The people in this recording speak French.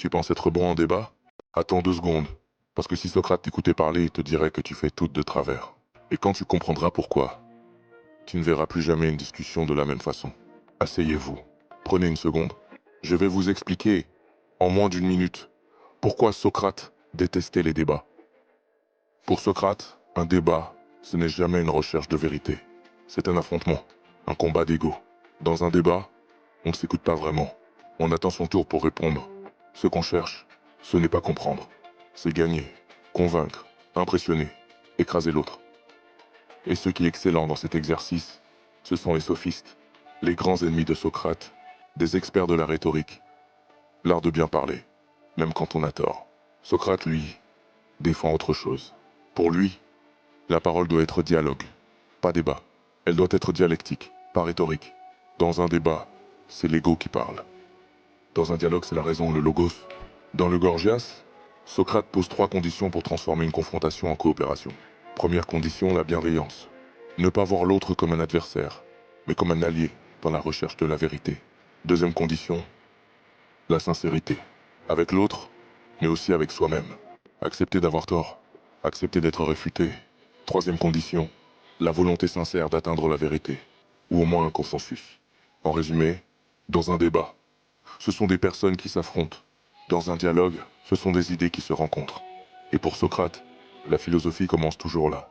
Tu penses être bon en débat? Attends 2 secondes. Parce que si Socrate t'écoutait parler, il te dirait que tu fais tout de travers. Et quand tu comprendras pourquoi, tu ne verras plus jamais une discussion de la même façon. Asseyez-vous. Prenez une seconde. Je vais vous expliquer, en moins d'une minute, pourquoi Socrate détestait les débats. Pour Socrate, un débat, ce n'est jamais une recherche de vérité. C'est un affrontement, un combat d'ego. Dans un débat, on ne s'écoute pas vraiment. On attend son tour pour répondre. Ce qu'on cherche, ce n'est pas comprendre. C'est gagner, convaincre, impressionner, écraser l'autre. Et ceux qui excellent dans cet exercice, ce sont les sophistes, les grands ennemis de Socrate, des experts de la rhétorique, l'art de bien parler, même quand on a tort. Socrate, lui, défend autre chose. Pour lui, la parole doit être dialogue, pas débat. Elle doit être dialectique, pas rhétorique. Dans un débat, c'est l'ego qui parle. Dans un dialogue, c'est la raison, le logos. Dans le Gorgias, Socrate pose 3 conditions pour transformer une confrontation en coopération. Première condition, la bienveillance. Ne pas voir l'autre comme un adversaire, mais comme un allié dans la recherche de la vérité. Deuxième condition, la sincérité. Avec l'autre, mais aussi avec soi-même. Accepter d'avoir tort, accepter d'être réfuté. Troisième condition, la volonté sincère d'atteindre la vérité, ou au moins un consensus. En résumé, dans un débat, ce sont des personnes qui s'affrontent. Dans un dialogue, ce sont des idées qui se rencontrent. Et pour Socrate, la philosophie commence toujours là.